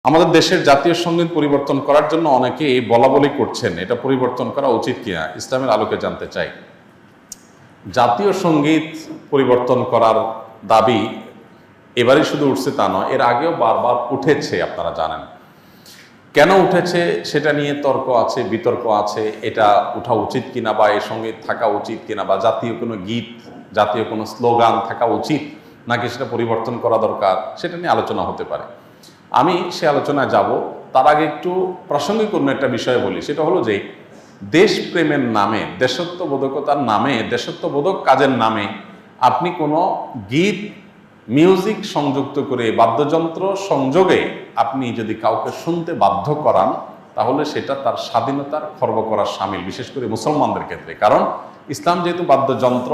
আমাদের দেশের জাতীয় সঙ্গীত পরিবর্তন করার জন্য অনেকেই বলাবলি করছেন, এটা পরিবর্তন করা উচিত কিনা, ইসলামের আলোকে জানতে চাই। জাতীয় সঙ্গীত পরিবর্তন করার দাবি এবারই শুধু উঠছে তা নয়, এর আগেও বারবার উঠেছে, আপনারা জানেন। কেন উঠেছে সেটা নিয়ে তর্ক আছে, বিতর্ক আছে, এটা উঠা উচিত কিনা বা এই সঙ্গীত থাকা উচিত কিনা, বা জাতীয় কোনো গীত, জাতীয় কোনো স্লোগান থাকা উচিত নাকি সেটা পরিবর্তন করা দরকার, সেটা নিয়ে আলোচনা হতে পারে। আমি সে আলোচনায় যাব, তার আগে একটু প্রাসঙ্গিক অন্য একটা বিষয় বলি। সেটা হলো যে দেশপ্রেমের নামে, দেশত্ববোধকতার নামে, দেশত্ববোধক কাজের নামে আপনি কোনো গীত, মিউজিক সংযুক্ত করে, বাদ্যযন্ত্র সংযোগে আপনি যদি কাউকে শুনতে বাধ্য করান, তাহলে সেটা তার স্বাধীনতার খর্ব করার শামিল, বিশেষ করে মুসলমানদের ক্ষেত্রে। কারণ ইসলাম যেহেতু বাদ্যযন্ত্র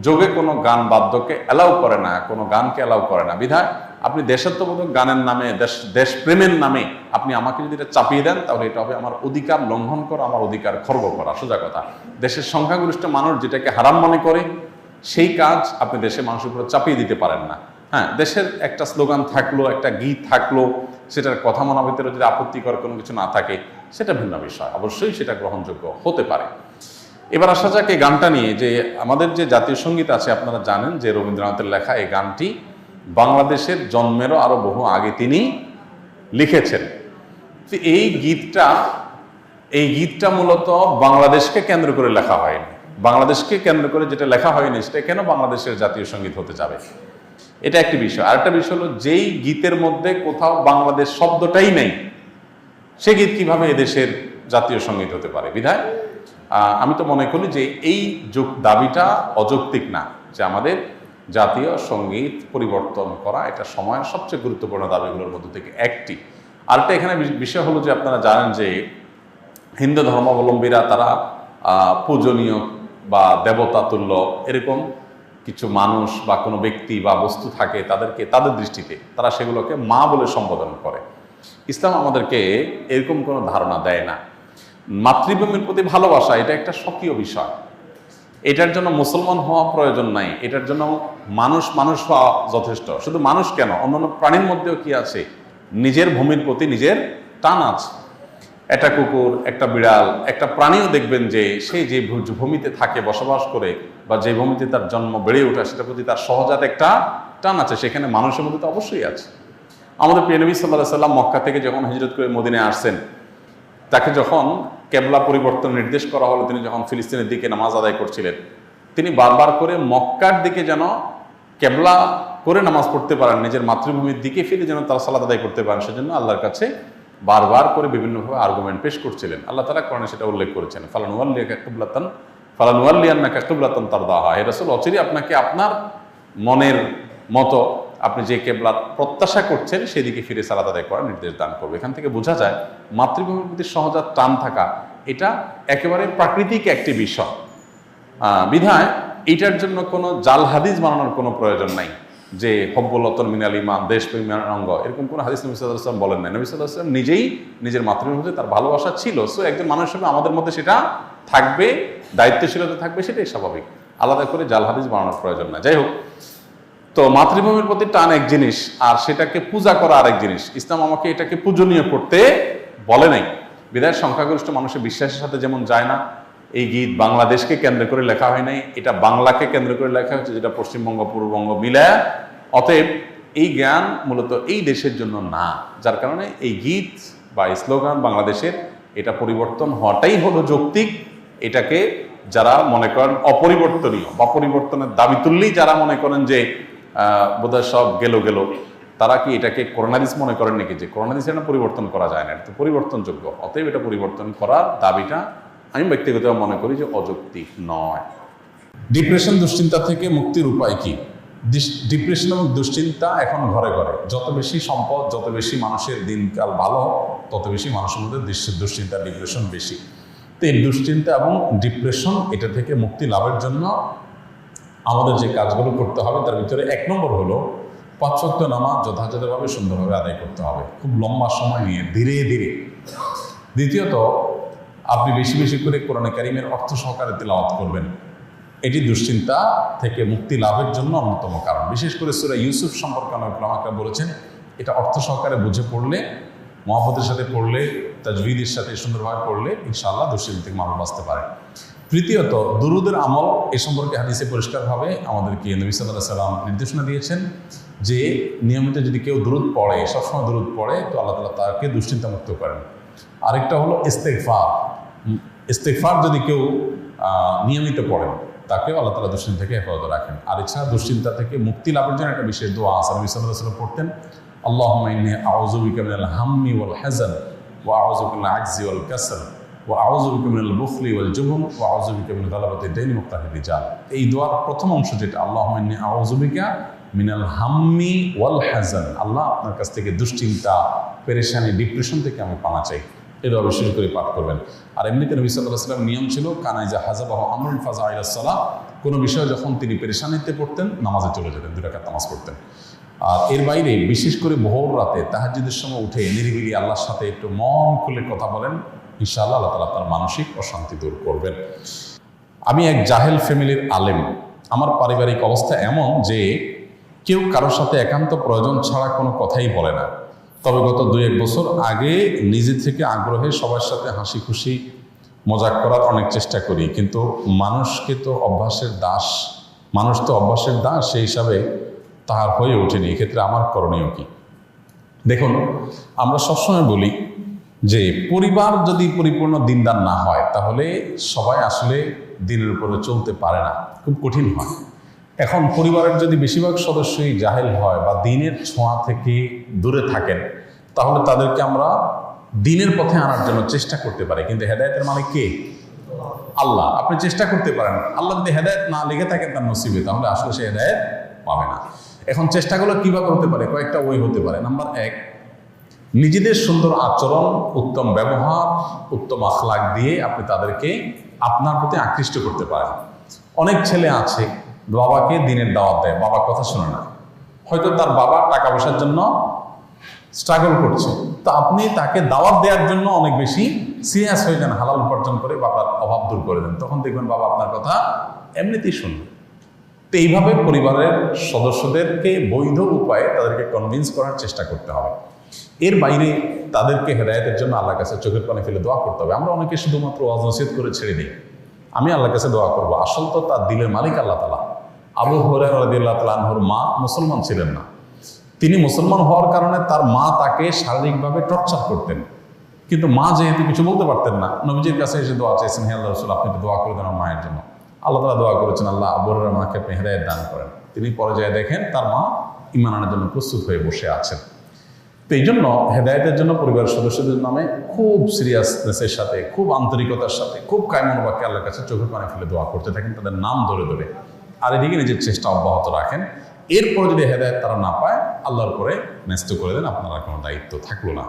যোগে কোনো গান বাদ্যকে অ্যালাউ করে না, কোনো গানকে অ্যালাউ করে না, বিধায় আপনি দেশাত্মবোধক গানের নামে, দেশপ্রেমের নামে আপনি আমাকে যদি এটা চাপিয়ে দেন, তাহলে এটা হবে আমার অধিকার লঙ্ঘন করা, আমার অধিকার খর্ব করা। সোজা কথা, দেশের সংখ্যাগরিষ্ঠ মানুষ যেটাকে হারাম মনে করে, সেই কাজ আপনি দেশের মানুষের উপরে চাপিয়ে দিতে পারেন না। হ্যাঁ, দেশের একটা স্লোগান থাকলো, একটা গীত থাকলো, সেটার কথা মনের ভিতরে যদি আপত্তিকর কোনো কিছু না থাকে, সেটা ভিন্ন বিষয়, অবশ্যই সেটা গ্রহণযোগ্য হতে পারে। এবার আসা যাক এই গানটা নিয়ে, যে আমাদের যে জাতীয় সঙ্গীত আছে, আপনারা জানেন যে রবীন্দ্রনাথের লেখা এই গানটি বাংলাদেশের জন্মেরও আরো বহু আগে তিনি লিখেছেন। এই গীতটা মূলত বাংলাদেশকে কেন্দ্র করে লেখা হয়নি। বাংলাদেশকে কেন্দ্র করে যেটা লেখা হয়নি, সেটা কেন বাংলাদেশের জাতীয় সঙ্গীত হতে যাবে, এটা একটি বিষয়। আরেকটা বিষয় হলো, যেই গীতের মধ্যে কোথাও বাংলাদেশ শব্দটাই নেই, সে গীত কিভাবে এদেশের জাতীয় সঙ্গীত হতে পারে? বিধায় আমি তো মনে করি যে এই দাবিটা অযৌক্তিক না, যে আমাদের জাতীয় সঙ্গীত পরিবর্তন করা এটা সময়ের সবচেয়ে গুরুত্বপূর্ণ দাবিগুলোর মধ্যে থেকে একটি। আরেকটা এখানে বিষয় হলো যে আপনারা জানেন যে হিন্দু ধর্মাবলম্বীরা তারা পূজনীয় বা দেবতা তুল্য এরকম কিছু মানুষ বা কোনো ব্যক্তি বা বস্তু থাকে, তাদেরকে তাদের দৃষ্টিতে তারা সেগুলোকে মা বলে সম্বোধন করে। ইসলাম আমাদেরকে এরকম কোনো ধারণা দেয় না। মাতৃভূমির প্রতি ভালোবাসা এটা একটা স্বকীয় বিষয়, এটার জন্য মুসলমান হওয়া প্রয়োজন নাই, এটার জন্য মানুষ হওয়া যথেষ্ট। শুধু মানুষ কেন, অন্যান্য প্রাণীর মধ্যেও কি আছে, নিজের ভূমির প্রতি নিজের টান আছে। একটা কুকুর, একটা বিড়াল, একটা প্রাণীও দেখবেন যে সে যে ভূমিতে থাকে, বসবাস করে, বা যে ভূমিতে তার জন্ম বেড়ে ওঠা, সেটার প্রতি তার সহজাত একটা টান আছে। সেখানে মানুষের মধ্যে তো অবশ্যই আছে। আমাদের প্রিয় নবী সাল্লাল্লাহু আলাইহি সাল্লাম মক্কা থেকে যখন হিজরত করে মদিনায় আসছেন, তাকে যখন কেবলা পরিবর্তন নির্দেশ করা হলো, তিনি যখন ফিলিস্তিনের দিকে নামাজ আদায় করছিলেন, তিনি বারবার করে মক্কার দিকে যেন কেবলা করে নামাজ পড়তে পারেন, নিজের মাতৃভূমির দিকে ফিরে যেন তারা সালাত আদায় করতে পারেন, সেজন্য আল্লাহর কাছে বারবার করে বিভিন্নভাবে আর্গুমেন্ট পেশ করছিলেন। আল্লাহ তাআলা কোরআনে সেটা উল্লেখ করেছেন, ফালানুওয়াল্লিয়ান্নাকা কিবলাতান তারদাহা, হে রাসূল, অচিরেই আপনাকে আপনার মনের মতো আপনি যে কেবলার প্রত্যাশা করছেন সেদিকে ফিরে সালাত আদায় করার নির্দেশ দান করবে। এখান থেকে বোঝা যায় মাতৃভূমির প্রতি সহজাত টান থাকা এটা একেবারে প্রাকৃতিক একটি বিষয়। বিধায় এটার জন্য কোনো জাল হাদিস বানানোর কোনো প্রয়োজন নাই, যে হব্বুল্লাতন মিনাল ঈমান, দেশপ্রেমের অঙ্গ, এরকম কোনো হাদিস নবী সাল্লাল্লাহু আলাইহি ওয়াসাল্লাম বলেন নাই। নবী সাল্লাল্লাহু আলাইহি ওয়াসাল্লাম নিজেই নিজের মাতৃভূমির প্রতি তার ভালোবাসা ছিল। সো একজন মানুষ হিসেবে আমাদের মধ্যে সেটা থাকবে, দায়িত্বশীলতা থাকবে, সেটাই স্বাভাবিক। আলাদা করে জাল হাদিস বানানোর প্রয়োজন নাই। যাই হোক, তো মাতৃভূমির প্রতি টান এক জিনিস, আর সেটাকে পূজা করা আরেক জিনিস। ইসলাম আমাকে এটাকে পূজনীয় করতে বলে নাই। বিধায় সংখ্যাগরিষ্ঠ মানুষের বিশ্বাসের সাথে যেমন যায় না, এই গীত বাংলাদেশকে কেন্দ্র করে লেখা হয় নাই, এটা বাংলাকে কেন্দ্র করে লেখা হচ্ছে, যেটা পশ্চিমবঙ্গ পূর্ববঙ্গ মিলায়। অতএব এই জ্ঞান মূলত এই দেশের জন্য না, যার কারণে এই গীত বা স্লোগান বাংলাদেশের এটা পরিবর্তন হওয়াটাই হলো যৌক্তিক। এটাকে যারা মনে করেন অপরিবর্তনীয় বা পরিবর্তনের দাবি তুললেই যারা মনে করেন যে বোধহয় সব গেল, তারা কি এটাকে করোনাদিস মনে করেন নাকি, যে করোনাদিস এটা পরিবর্তন করা যায় না, এটা তো পরিবর্তনযোগ্য। অতএব এটা পরিবর্তন করার দাবিটা আমি ব্যক্তিগতভাবে মনে করি যে অযৌক্তিক নয়। ডিপ্রেশন, দুশ্চিন্তা থেকে মুক্তির উপায় কি? ডিপ্রেশন এবং দুশ্চিন্তা এখন ঘরে ঘরে। যত বেশি সম্পদ, যত বেশি মানুষের দিনকাল ভালো, তত বেশি মানুষের মধ্যে দুশ্চিন্তা, ডিপ্রেশন বেশি। তো এই দুশ্চিন্তা এবং ডিপ্রেশন এটা থেকে মুক্তি লাভের জন্য আমাদের যে কাজগুলো করতে হবে, তার ভিতরে 1 নম্বর হলো 5 ওয়াক্ত নামাজ যথাযথভাবে সুন্দরভাবে আদায় করতে হবে, খুব লম্বা সময় নিয়ে, ধীরে ধীরে। দ্বিতীয়ত, আপনি বেশি বেশি করে কোরআনে কারিমের অর্থ সহকারে তেলাওয়াত করবেন। এটি দুশ্চিন্তা থেকে মুক্তি লাভের জন্য অন্যতম কারণ। বিশেষ করে সূরা ইউসুফ সম্পর্কে অনেক উলামারা বলেছেন, এটা অর্থ সহকারে বুঝে পড়লে, মহব্বতের সাথে পড়লে, তাজবিদের সাথে সুন্দরভাবে পড়লে ইনশাআল্লাহ দুশ্চিন্তা থেকে মানুষ বাঁচতে পারে। তৃতীয়ত, দুরুদের আমল। এ সম্পর্কে হাদিসে পরিষ্কারভাবে আমাদেরকে নবী সাল্লাল্লাহু আলাইহি ওয়াসাল্লাম নির্দেশনা দিয়েছেন যে নিয়মিত যদি কেউ দুরুদ পড়ে, সবসময় দুরুদ পড়ে, তো আল্লাহ তাআলা তাকে দুশ্চিন্তা মুক্ত করেন। আরেকটা হলো ইস্তেগফার। ইস্তেগফার যদি কেউ নিয়মিত পড়েন, তাকেও আল্লাহ তাআলা দুশ্চিন্তা থেকে হেফাজত রাখেন। আর এছাড়া দুশ্চিন্তা থেকে মুক্তি লাভের জন্য একটা বিশেষ দোয়া আছে, নবী সাল্লাল্লাহু আলাইহি ওয়াসাল্লাম পড়তেন, আল্লাহুম্মা ইন্নী আউযু বিকা মিনাল হাম্মি ওয়াল হাযান ওয়া আউযু বিকা মিনাল আজজি ওয়াল কাসল ওয়া আউযু বিকা মিনাল বুখলি ওয়াল জুবন ওয়া আউযু বিকা মিন গালাবাতিদ দাইনি ওয়া কাহরির রিজাল। এই দোয়ার প্রথম অংশ যেটা, আল্লাহুম্মা ইন্নী আউযু বিকা মিনাল হাম্মি ওয়াল হাযান, আল্লাহ আপনার কাছ থেকে দুশ্চিন্তা, পেরেশানি, ডিপ্রেশন থেকে আমি পানা চাই, এটা বিশেষ করে পাঠ করবেন। আর এমনিতে নবী সাল্লাল্লাহু আলাইহি ওয়াসাল্লাম নিয়ম ছিল, কানাইজা হাযাবাহু আমরুন ফাযা ইলাস সালাহ, কোনো বিষয়ে যখন তিনি পেরেশানিতে পড়তেন নামাজে চলে যেতেন, 2 রাকাত নামাজ পড়তেন। আর এর বাইরে বিশেষ করে ভোর রাতে তাহাজ্জুদের সময় উঠে নিরিবিলি আল্লাহর সাথে একটু মন খুলে কথা বলেন, ইনশাআল্লাহ আল্লাহ তাআলা আপনার মানসিক অশান্তি দূর করবেন। আমি এক জাহেল ফ্যামিলির আলেম। আমার পারিবারিক অবস্থা এমন যে কেউ কারোর সাথে একান্ত প্রয়োজন ছাড়া কোনো কথাই বলে না। তবে গত 2-1 বছর আগে নিজে থেকে আগ্রহে সবার সাথে হাসি খুশি মজাক করার অনেক চেষ্টা করি, কিন্তু মানুষ তো অভ্যাসের দাস, সেই হিসাবে তাহার হয়ে ওঠেনি। এক্ষেত্রে আমার করণীয় কি? দেখুন, আমরা সবসময় বলি যে পরিবার যদি পরিপূর্ণ দিনদার না হয়, তাহলে সবাই আসলে দিনের উপরে চলতে পারে না, খুব কঠিন হয়। এখন পরিবারের যদি বেশিরভাগ সদস্যই জাহেল হয় বা দিনের ছোঁয়া থেকে দূরে থাকেন, তাহলে তাদেরকে আমরা দিনের পথে আনার জন্য চেষ্টা করতে পারি। কিন্তু হেদায়েতের মালিক কে? আল্লাহ। আপনি চেষ্টা করতে পারেন, আল্লাহ যদি হেদায়েত না লেগে থাকেন তার নসিবে, তাহলে আসলে সে হেদায়েত পাবে না। এখন চেষ্টাগুলো কিভাবে হতে পারে? কয়েকটা ওয়ে হতে পারে। নাম্বার 1, নিজেদের সুন্দর আচরণ, উত্তম ব্যবহার, উত্তম আখলাক দিয়ে আপনি তাদেরকে আপনার প্রতি আকৃষ্ট করতে পারেন। অনেক ছেলে আছে বাবাকে দিনের দাওয়াত দেয়, বাবার কথা শোনে না, হয়তো তার বাবা টাকা পয়সার জন্য স্ট্রাগল করছে, তো আপনি তাকে দাওয়াত দেওয়ার জন্য অনেক বেশি সিরিয়াস হয়ে যান, হালাল উপার্জন করে বাবার অভাব দূর করে দেন, তখন দেখবেন বাবা আপনার কথা এমনিতেই শুনবে। তো এইভাবে পরিবারের সদস্যদেরকে বৈধ উপায়ে তাদেরকে কনভিন্স করার চেষ্টা করতে হবে। এর বাইরে তাদেরকে হেদায়েতের জন্য আল্লাহর কাছে চোখের পানি ফেলে দোয়া করতে হবে। আমরা অনেকে শুধুমাত্র ওয়াজ নসিহত করে ছেড়ে দিই, আমি আল্লাহর কাছে দোয়া করবো। আসল তো তার দিলের মালিক আল্লাহ তাআলা। আবু হুরায়রা রাদিয়াল্লাহু তাআলা আনহুর মা মুসলমান ছিলেন না। তিনি মুসলমান হওয়ার কারণে তার মা তাকে শারীরিকভাবে টর্চার করতেন, কিন্তু মা যেহেতু কিছু বলতে পারতেন না, নবীজির কাছে এসে দোয়া চাইছেন, হে আল্লাহ রাসূল, আপনি একটু দোয়া করে দেন আমার মায়ের জন্য। আল্লাহ তাআলা দোয়া করেছেন, আল্লাহ আবু হুরায়রার মাকে আপনি হেদায়েত দান করেন। তিনি পরে যায় দেখেন তার মা ঈমান আনার জন্য প্রস্তুত হয়ে বসে আছেন। তো এই জন্য হেদায়েতের জন্য পরিবারের সদস্যদের নামে খুব সিরিয়াসনেসের সাথে, খুব আন্তরিকতার সাথে, খুব কায়মন বাক্যে আল্লাহর কাছে চোখের পানি ফেলে দোয়া করতে থাকেন, তাদের নাম ধরে ধরে। আর এদিকে নিজের চেষ্টা অব্যাহত রাখেন। এরপর যদি হেদায়েত তারা না পায়, আল্লাহর পরে ন্যস্ত করে দেন, আপনার কোনো দায়িত্ব থাকলো না।